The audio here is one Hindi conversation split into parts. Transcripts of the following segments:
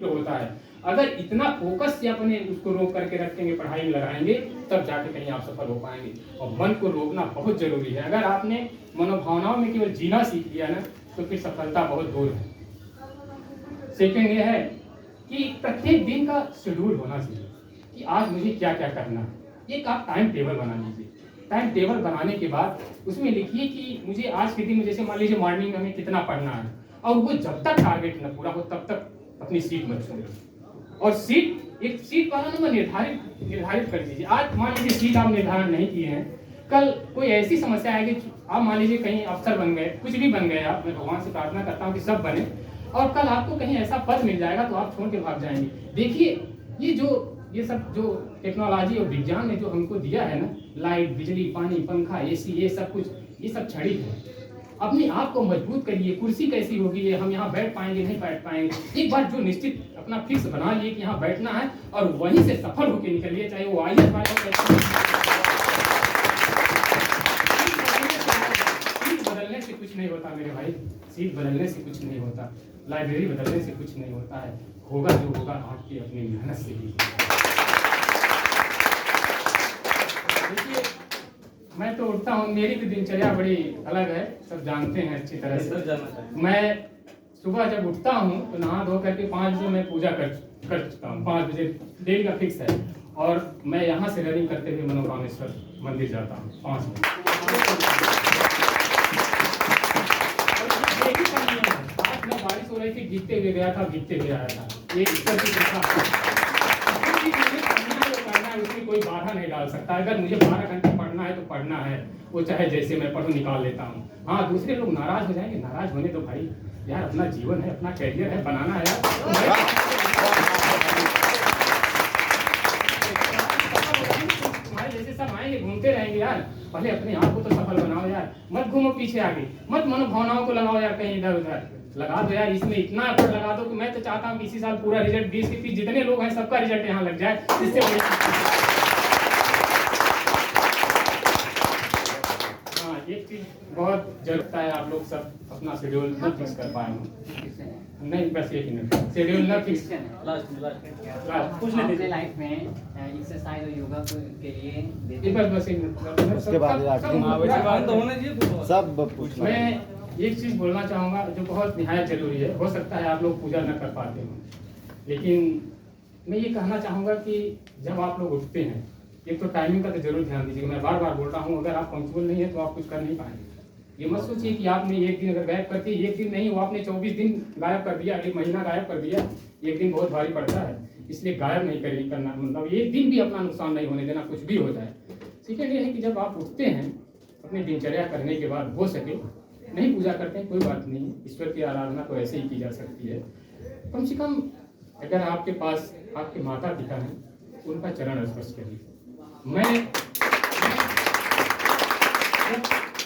होता है। अगर इतना फोकस से अपने उसको रोक करके रखेंगे, पढ़ाई में लगाएंगे, तब जाके कहीं आप सफल हो पाएंगे। और मन को रोकना बहुत जरूरी है। अगर आपने मनोभावनाओं में केवल जीना सीख लिया ना, तो फिर सफलता बहुत दूर है। सेकंड ये है कि प्रत्येक दिन का शेड्यूल होना चाहिए कि आज मुझे क्या क्या करना है। एक आप टाइम टेबल बना लीजिए। टाइम टेबल बनाने के बाद उसमें लिखिए कि मुझे आज के दिन में, जैसे मान लीजिए मॉर्निंग में हमें कितना पढ़ना है, और वो जब तक टारगेट न पूरा हो तब तक अपनी सीट मत छोड़िए। और सीट, एक सीट वाला नंबर निर्धारित कर दीजिए। आज मान लीजिए सीट आप निर्धारण नहीं किए हैं, कल कोई ऐसी समस्या आएगी, आप मान लीजिए कहीं अफसर बन गए, कुछ भी बन गए आप, मैं भगवान से प्रार्थना करता हूँ कि सब बने, और कल आपको कहीं ऐसा पद मिल जाएगा तो आप छोड़ के भाग जाएंगे। देखिए ये सब जो टेक्नोलॉजी और विज्ञान ने जो हमको दिया है ना, लाइट, बिजली, पानी, पंखा, एसी, ये सब कुछ, ये सब क्षणिक है। अपने आप को मजबूत करिए। कुर्सी कैसी होगी, ये हम यहाँ बैठ पाएंगे नहीं बैठ पाएंगे। एक बार जो निश्चित अपना फिक्स बना लिए कि यहाँ बैठना है, और वहीं से सफल होकर निकलिए, चाहे वो IAS वाला सीट बदलने से कुछ नहीं होता मेरे भाई, सीट बदलने से कुछ नहीं होता, लाइब्रेरी बदलने से कुछ नहीं होता है। होगा जो होगा आपकी अपनी मेहनत से ही। देखिए, मैं तो उठता हूँ, मेरी तो दिनचर्या बड़ी अलग है, सब जानते हैं अच्छी तरह से। मैं सुबह जब उठता हूँ तो नहा धो करके 5 बजे मैं पूजा कर चुका हूँ। 5 बजे डेली का फिक्स है। और मैं यहाँ से रनिंग करते हुए मनोकामेश्वर मंदिर जाता हूँ 5 बजे। आज मैं बारिश हो रही थी, भीगते हुए गया था, भीगते हुए आया था। ये ईश्वर की कृपा, उसमें कोई बाधा नहीं डाल सकता। अगर मुझे 12 घंटे पढ़ना है तो पढ़ना है, वो चाहे जैसे मैं पढ़ूं निकाल लेता हूँ। हाँ, दूसरे लोग नाराज हो जाएंगे, नाराज होने दो भाई, यार अपना जीवन है, अपना कैरियर है, बनाना है यार। तुम्हारे जैसे सब आएंगे, घूमते रहेंगे यार, पहले अपने आप को तो सफल बनाओ यार। मत घूमो पीछे आगे, मत मनोभावनाओं को लगाओ यार कहीं इधर उधर, लगा दो यार। इसमें इतना एफर्ट लगा दो कि मैं तो चाहता हूँ कि इसी साल पूरा रिजल्ट 20 के 30 जितने लोग हैं सबका रिजल्ट यहाँ लग जाए। इससे हाँ, एक चीज बहुत जरूरत है, आप लोग सब अपना शेड्यूल न फिक्स कर पाए हो। नहीं, बस एक मिनट, शेड्यूल न फिक्स कुछ नहीं दीजिए लाइफ में एक्सरसाइज और योगा के लिए बस उसके बाद सब पूछना। मैं एक चीज बोलना चाहूँगा जो बहुत निहायत जरूरी है। हो सकता है आप लोग पूजा न कर पाते हो, लेकिन मैं ये कहना चाहूँगा कि जब आप लोग उठते हैं, एक तो टाइमिंग का तो जरूर ध्यान दीजिएगा। मैं बार बार बोल रहा हूँ, अगर आप पंक्चुअल नहीं है तो आप कुछ कर नहीं पाएंगे। ये मत सोचिए कि आपने एक दिन अगर गायब करके, एक दिन नहीं, वो आपने 24 दिन गायब कर दिया, एक महीना गायब कर दिया, एक दिन बहुत भारी पड़ता है। इसलिए गायब नहीं करना, मतलब एक दिन भी अपना नुकसान नहीं होने देना, कुछ भी हो जाए। सेकेंड ये है कि जब आप उठते हैं, अपनी दिनचर्या करने के बाद हो सके, नहीं पूजा करते हैं कोई बात नहीं, ईश्वर की आराधना तो ऐसे ही की जा सकती है। कम से कम अगर आपके पास आपके माता पिता हैं, उनका चरण स्पर्श करिए। मैं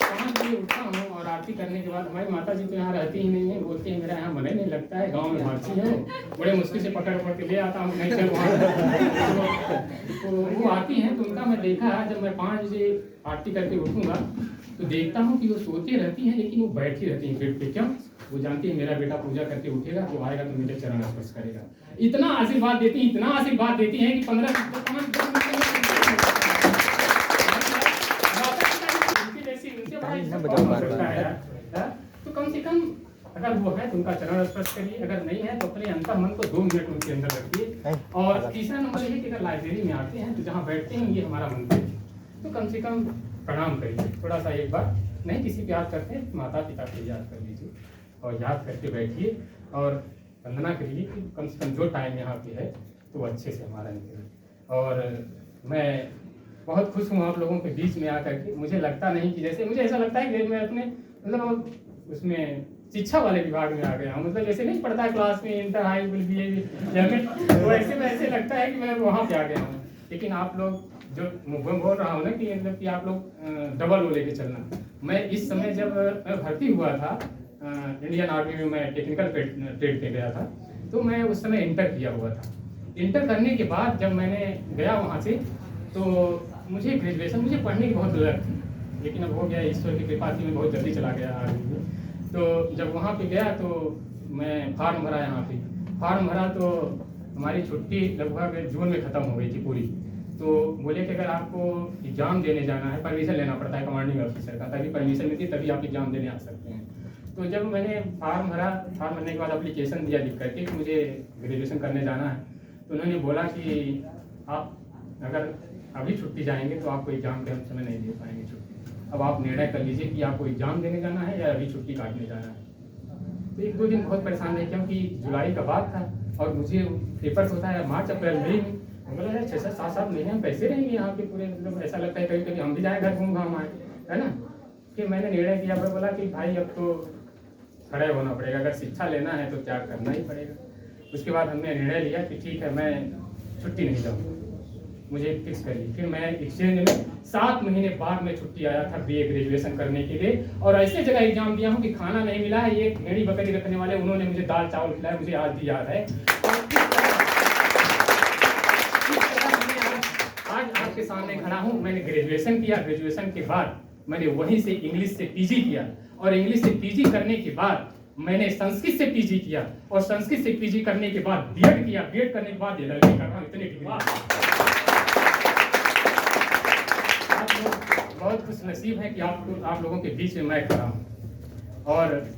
5 बजे उठता हूँ और आरती करने के बाद, हमारी माता जी तो यहाँ रहती ही नहीं है, बोलती है मेरा यहाँ मन ही नहीं लगता है, गाँव में भांसी है, बड़े मुश्किल से पकड़ के ले आता हूँ, नहीं चल वहाँ। तो वो आती हैं, तो उनका मैं देखा है, जब मैं 5 बजे आरती करके उठूँगा तो देखता हूँ कि वो सोती रहती हैं, लेकिन वो बैठी रहती हैं बेड पे। क्यों? वो जानती है मेरा बेटा पूजा करके उठेगा तो आएगा तो मेरे चरण स्पर्श करेगा। इतना आशीर्वाद देती हैं, इतना आशीर्वाद देती हैं कि 15 तो कम से कम अगर वो है तो उनका चरण स्पर्श करिए, अगर नहीं है तो अपने अंतर मन को 2 मिनट उनके अंदर रखिए। और तीसरा नंबर ये है कि अगर लाइब्रेरी में आते हैं तो जहाँ बैठते हैं ये हमारा मंदिर, तो कम से कम प्रणाम करिए थोड़ा सा। एक बार नहीं किसी पे याद करते हैं, माता पिता को याद कर लीजिए और याद करके बैठिए और वंदना करिए कि कम से कम जो टाइम यहाँ पे है तो अच्छे से हमारा निकले। और मैं बहुत खुश हूँ आप लोगों के बीच में आकर के। मुझे लगता नहीं कि, जैसे मुझे ऐसा लगता है कि मैं अपने मतलब उसमें शिक्षा वाले विभाग में आ गया हूँ। मतलब जैसे नहीं पढ़ता है क्लास में, इंटर हाई स्कूल BA, तो ऐसे लगता है कि मैं वहाँ पे आ गया हूँ। लेकिन आप लोग जो बोल रहा हूँ ना कि मतलब कि आप लोग डबल वो लेके चलना। मैं इस समय जब मैं भर्ती हुआ था इंडियन आर्मी में, मैं टेक्निकल ट्रेड पे गया था, तो मैं उस समय इंटर किया हुआ था। इंटर करने के बाद जब मैंने गया वहाँ से, तो मुझे ग्रेजुएशन, मुझे पढ़ने की बहुत जरूरत थी, लेकिन अब हो गया ईश्वर की कृपा थी, मैं बहुत जल्दी चला गया आर्मी में। तो जब वहाँ पे गया तो मैं फॉर्म भरा यहाँ पे, फॉर्म भरा तो हमारी छुट्टी लगभग जून में ख़त्म हो गई थी पूरी। तो बोले कि अगर आपको एग्ज़ाम देने जाना है, परमिशन लेना पड़ता है कमांडिंग ऑफिसर का, तभी परमिशन मिलती है, तभी आप एग्ज़ाम देने आ सकते हैं। तो जब मैंने फॉर्म भरा, फॉर्म भरने के बाद एप्लीकेशन दिया लिख करके कि मुझे ग्रेजुएशन करने जाना है, तो उन्होंने बोला कि आप अगर अभी छुट्टी जाएंगे तो आपको एग्ज़ाम के हम समय नहीं दे पाएंगे छुट्टी। अब आप निर्णय कर लीजिए कि आपको एग्ज़ाम देने जाना है या अभी छुट्टी काटने जाना है। तो 1-2 दिन बहुत परेशान रहे, क्योंकि जुलाई का बाद था और मुझे पेपर्स होता है मार्च अप्रैल मई में। मतलब यार 6-7 महीने हम कैसे रहेंगे यहाँ पे पूरे, मतलब ऐसा लगता है कभी कभी हम भी जाए घर घूम घाम आए, है ना। कि मैंने निर्णय किया, मैं बोला कि भाई अब तो खड़े होना पड़ेगा, अगर शिक्षा लेना है तो त्याग करना ही पड़ेगा। उसके बाद हमने निर्णय लिया कि ठीक है मैं छुट्टी नहीं जाऊँगा, मुझे फिक्स कर ली। फिर मैं एक्सचेंज में 7 महीने बाद में छुट्टी आया था बीए ग्रेजुएशन करने के लिए, और ऐसे जगह एग्जाम दिया हूँ कि खाना नहीं मिला है। ये भेड़ी बकरी रखने वाले उन्होंने मुझे दाल चावल खिलाया, मुझे आज भी याद है। आज आपके सामने खड़ा हूँ। मैंने ग्रेजुएशन किया, ग्रेजुएशन के बाद मैंने वहीं से इंग्लिश से पीजी किया, और इंग्लिश से पीजी करने के बाद मैंने संस्कृत से पीजी किया, और संस्कृत से पीजी करने के बाद बीएड किया, बीएड करने के बाद LLB कर रहा हूँ। इतने डिग्री बहुत खुश नसीब है कि आप लोगों के बीच में मैं खड़ा हूँ। और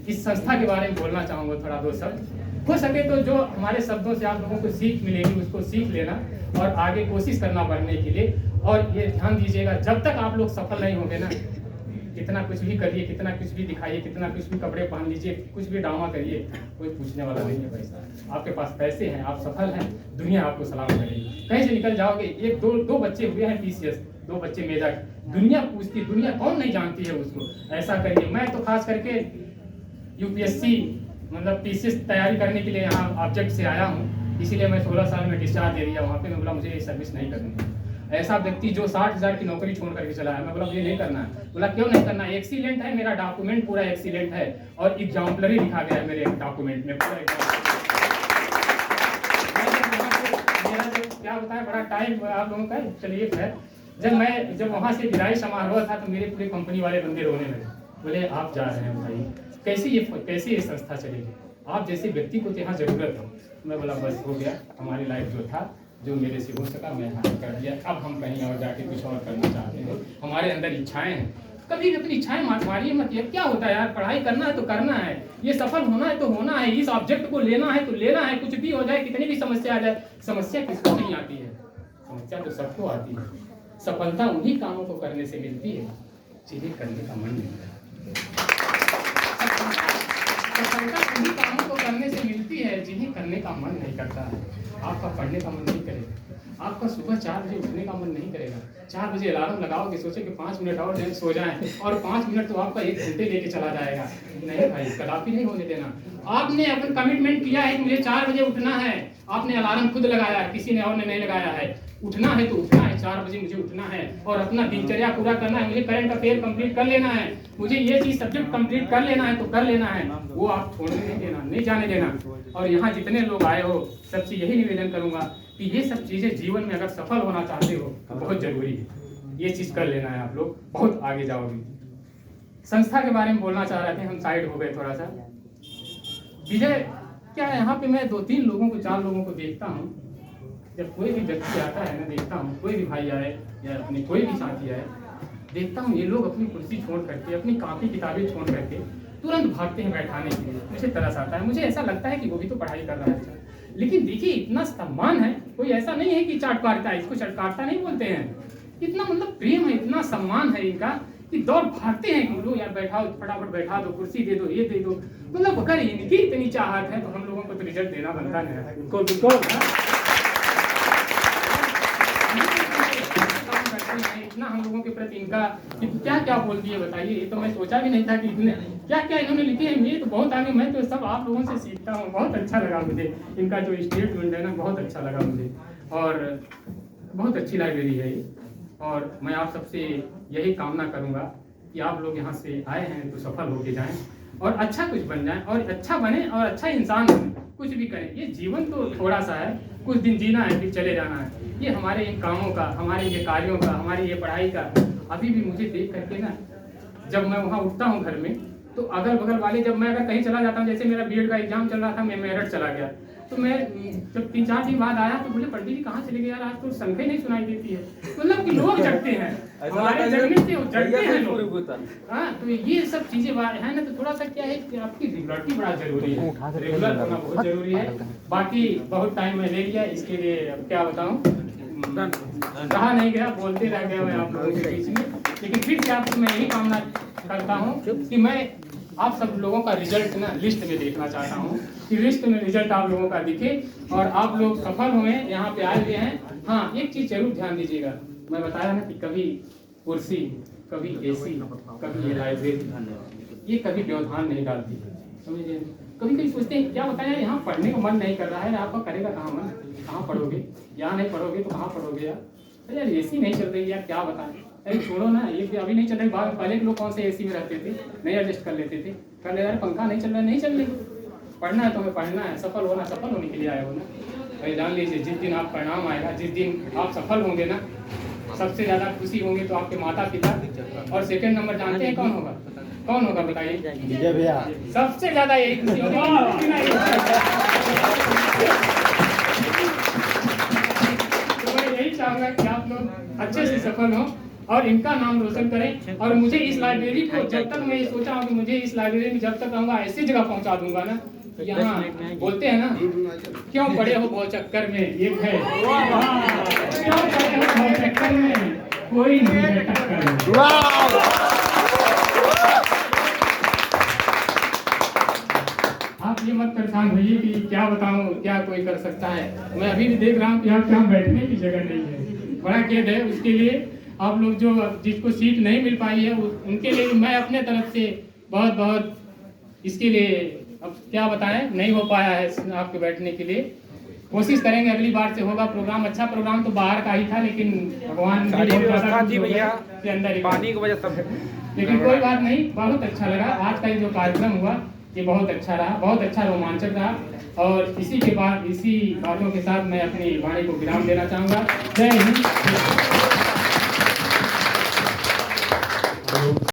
इस संस्था के बारे में बोलना चाहूँगा थोड़ा 2 शब्द। हो सके तो जो हमारे शब्दों से आप लोगों को सीख मिलेगी उसको सीख लेना और आगे कोशिश करना बढ़ने के लिए। और ये ध्यान दीजिएगा, जब तक आप लोग सफल नहीं होंगे ना, कितना कुछ भी करिए, कितना कुछ भी दिखाइए, कितना कुछ भी कपड़े पहन लीजिए, कुछ भी ड्रामा करिए, कोई पूछने वाला नहीं है पैसा। आपके पास पैसे हैं, आप सफल हैं, दुनिया आपको सलाम करेगी। कहीं से निकल जाओगे, 1-2 बच्चे हुए हैं TCS, 2 बच्चे मेजर, दुनिया पूछती, दुनिया कौन नहीं जानती है उसको। ऐसा करिए। मैं तो खास करके UPSC मतलब TCS तैयारी करने के लिए यहाँ ऑब्जेक्ट से आया हूँ, इसीलिए मैं 16 साल में डिस्चार्ज दे दिया वहाँ पे। मैं बोला मुझे ये सर्विस नहीं करनी। ऐसा व्यक्ति जो 60,000 की नौकरी छोड़ करके चला है, मैं बोला मुझे नहीं करना है। बोला क्यों नहीं करना है? एक्सीलेंट है, मेरा डॉक्यूमेंट पूरा एक्सीलेंट है, और एग्जाम्पलरी लिखा गया है मेरे डॉक्यूमेंट में पूरा। मेरा जो क्या होता है बड़ा टाइम आप लोगों का। चलिए खैर, जब वहाँ से विदाई समारोह था तो मेरे पूरे कंपनी वाले बंदे रोने लगे, बोले आप जा रहे हैं भाई, कैसे ये संस्था चलेगी, आप जैसे व्यक्ति को तो यहाँ जरूरत हो। मैं बोला बस हो गया, हमारी लाइफ जो था, जो मेरे से हो सका मैं यहाँ कर दिया। अब हम कहीं और जाके कुछ और करना चाहते हैं, हमारे अंदर इच्छाएं हैं। कभी अपनी इच्छाएं मारिए मत। ये क्या होता है यार, पढ़ाई करना है तो करना है, ये सफल होना है तो होना है, इस ऑब्जेक्ट को लेना है तो लेना है। कुछ भी हो जाए, कितनी भी समस्या आ जाए, समस्या किसको नहीं आती है? समस्या तो सबको आती है। सफलता उन्हीं कामों को करने से मिलती है जिन्हें करने का मन नहीं करता। सफलता उन्हीं कामों को करने से मिलती है जिन्हें करने का मन नहीं करता है। आपका पढ़ने का मन नहीं करेगा, आपका सुबह 4 बजे उठने का मन नहीं करेगा। 4 बजे अलार्म लगाओगे, सोचे कि 5 मिनट और सो जाएं, और 5 मिनट तो आपका 1 घंटे लेके चला जाएगा। नहीं भाई, कदापि नहीं होने देना। आपने अपना कमिटमेंट किया है कि मुझे 4 बजे उठना है, आपने अलार्म खुद लगाया है, किसी ने और ने नहीं लगाया है। उठना है तो उठना है, 4 बजे मुझे उठना है और अपना दिनचर्या पूरा करना है। मुझे करंट अफेयर कंप्लीट कर लेना है, मुझे ये चीज सब्जेक्ट कंप्लीट कर लेना है तो कर लेना है। वो आप छोड़ने नहीं देना, नहीं जाने देना। और यहाँ जितने लोग आए हो, सबसे यही निवेदन करूंगा कि ये सब चीजें जीवन में अगर सफल होना चाहते हो तो बहुत जरूरी है। ये चीज कर लेना है, आप लोग बहुत आगे जाओगे। संस्था के बारे में बोलना चाह रहे थे, हम साइड हो गए थोड़ा सा। विजय क्या है, यहाँ पे मैं 2-3 लोगों को, 4 लोगों को देखता हूँ। जब कोई भी व्यक्ति आता है, मैं देखता हूँ, कोई भी भाई आए या अपने कोई भी साथी आए, देखता हूँ ये लोग अपनी कुर्सी छोड़ करके, अपनी कापी किताबें छोड़ करके तुरंत भागते हैं बैठाने के लिए। मुझे तरस आता है, मुझे ऐसा लगता है कि वो भी तो पढ़ाई कर रहा है। लेकिन देखिए, इतना सम्मान है, कोई ऐसा नहीं है कि चाटकारता है, इसको चाटकारता नहीं बोलते हैं। इतना मतलब प्रेम है, इतना सम्मान है इनका कि दौड़ भागते हैं कि लो यार बैठाओ, फटाफट बैठा दो, कुर्सी दे दो, ये दे दो। मतलब अगर इनकी इतनी चाहत है तो हम लोगों को तो रिजल्ट देना बनता नहीं है। इतना हम लोगों के प्रति इनका क्या क्या बोल दिए बताइए। ये तो मैं सोचा भी नहीं था कि इतने क्या क्या इन्होंने लिखे हैं। ये तो बहुत आगे, मैं तो सब आप लोगों से सीखता हूँ। बहुत अच्छा लगा मुझे इनका जो स्टेटमेंट है ना, बहुत अच्छा लगा मुझे, और बहुत अच्छी लाइब्रेरी है ये। और मैं आप सबसे यही कामना करूँगा कि आप लोग यहाँ से आए हैं तो सफल होके जाएं और अच्छा कुछ बन जाएं, और अच्छा बने और अच्छा इंसान बने, कुछ भी करें। ये जीवन तो थोड़ा सा है, कुछ दिन जीना है फिर चले जाना है। ये हमारे इन कामों का, हमारे ये कार्यों का, हमारी ये पढ़ाई का, अभी भी मुझे देख करके ना, जब मैं वहाँ उठता हूँ घर में तो अगल बगल वाले, जब मैं अगर कहीं चला जाता हूँ, जैसे मेरा बीएड का एग्जाम चल रहा था, मैं मेरठ चला गया, तो मैं जब 3-4 दिन बाद आया तो बोले पंडित जी कहाँ चले गए यार, आज तो शंखें नहीं सुनाई देती है। मतलब कि लोग जगते हैं, हमारे जगने से जगते हैं लोग। हाँ, तो ये सब चीजें है ना, तो थोड़ा सा क्या है कि आपकी रेगुलरिटी बड़ा जरूरी है, रेगुलर होना बहुत जरूरी है। बाकी बहुत टाइम मैं ले लिया, इसके लिए अब क्या बताऊँ, कहा नहीं गया, बोलते रह गया मैं आप लोगों के बीच में। लेकिन फिर से आपको मैं यही कामना करता हूँ कि मैं आप सब लोगों का रिजल्ट ना लिस्ट में देखना चाहता हूँ, कि लिस्ट में रिजल्ट आप लोगों का दिखे और आप लोग सफल हुए, यहाँ पे आए हुए हैं। हाँ, एक चीज जरूर ध्यान दीजिएगा, मैं बताया ना कि कभी कुर्सी, कभी एसी, कभी ये लाइब्रेरी, ये कभी व्यवधान नहीं डालती, समझिए। कभी कभी सोचते हैं क्या बताया, यहाँ पढ़ने को मन नहीं कर रहा है, आपका करेगा कहाँ मन, कहाँ पढ़ोगे, यहाँ नहीं पढ़ोगे तो कहाँ पढ़ोगे यार। अरे यार एसी नहीं चल रही यार, क्या बताएं, अरे छोड़ो ना, ये अभी नहीं चल रही, बाद पहले के लोग कौन से एसी में रहते थे, नहीं एडजस्ट कर लेते थे, कर ले यार पंखा नहीं चल रहा, नहीं चल रही, पढ़ना है तो हमें पढ़ना है, सफल होना, सफल होने के लिए आए हो ना। भाई जान लीजिए, जिस दिन आप परिणाम आएगा, जिस दिन आप सफल होंगे ना, सबसे ज्यादा खुशी होंगे तो आपके माता पिता, और सेकंड नंबर जानते हैं कौन होगा, कौन होगा बताइए, विजय भैया। सबसे ज्यादा यही खुशी होगी। तो मैं यही चाहूंगा कि आप लोग अच्छे से सफल हों और इनका नाम रोशन करें। और मुझे इस लाइब्रेरी को, जब तक मैं ये सोचा हूँ कि मुझे इस लाइब्रेरी में जब तक रहूंगा ऐसी जगह पहुंचा दूंगा ना, यहाँ बोलते हैं ना, क्यों पड़े हो बहुत चक्कर में, एक है क्यों पड़े हो बहुत चक्कर में, कोई नहीं है टक्कर में। आप ये मत परेशान होइए कि क्या बताऊं, क्या कोई कर सकता है। मैं अभी भी देख रहा हूँ कि यहाँ क्या बैठने की जगह नहीं है, बड़ा खेद है उसके लिए। आप लोग जो जिसको सीट नहीं मिल पाई है उनके लिए मैं अपने तरफ से बहुत बहुत इसके लिए, अब क्या बताएं, नहीं हो पाया है आपके बैठने के लिए, कोशिश करेंगे अगली बार से होगा प्रोग्राम। अच्छा प्रोग्राम तो बाहर का ही था, लेकिन भगवान के अंदर पानी की वजह से, लेकिन कोई बात नहीं, बहुत अच्छा लगा आज का ये जो कार्यक्रम हुआ, ये बहुत अच्छा रहा, बहुत अच्छा रोमांचक रहा। और इसी के बाद, इसी बातों के साथ मैं अपनी वाणी को विराम देना चाहूंगा। जय हिंद।